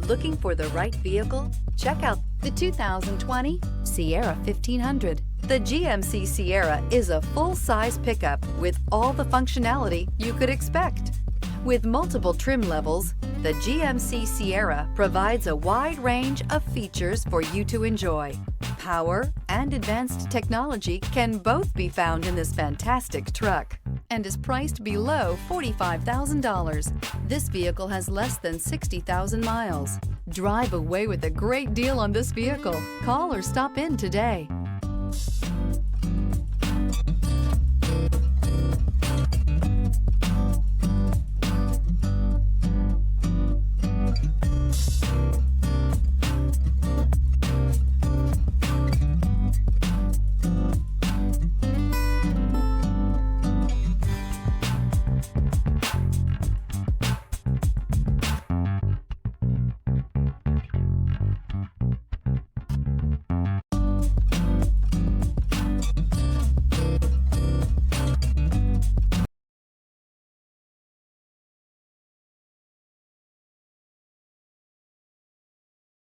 Looking for the right vehicle? Check out the 2020 Sierra 1500. The GMC Sierra is a full-size pickup with all the functionality you could expect. With multiple trim levels, the GMC Sierra provides a wide range of features for you to enjoy. Power and advanced technology can both be found in this fantastic truck and is priced below $45,000. This vehicle has less than 60,000 miles. Drive away with a great deal on this vehicle. Call or stop in today.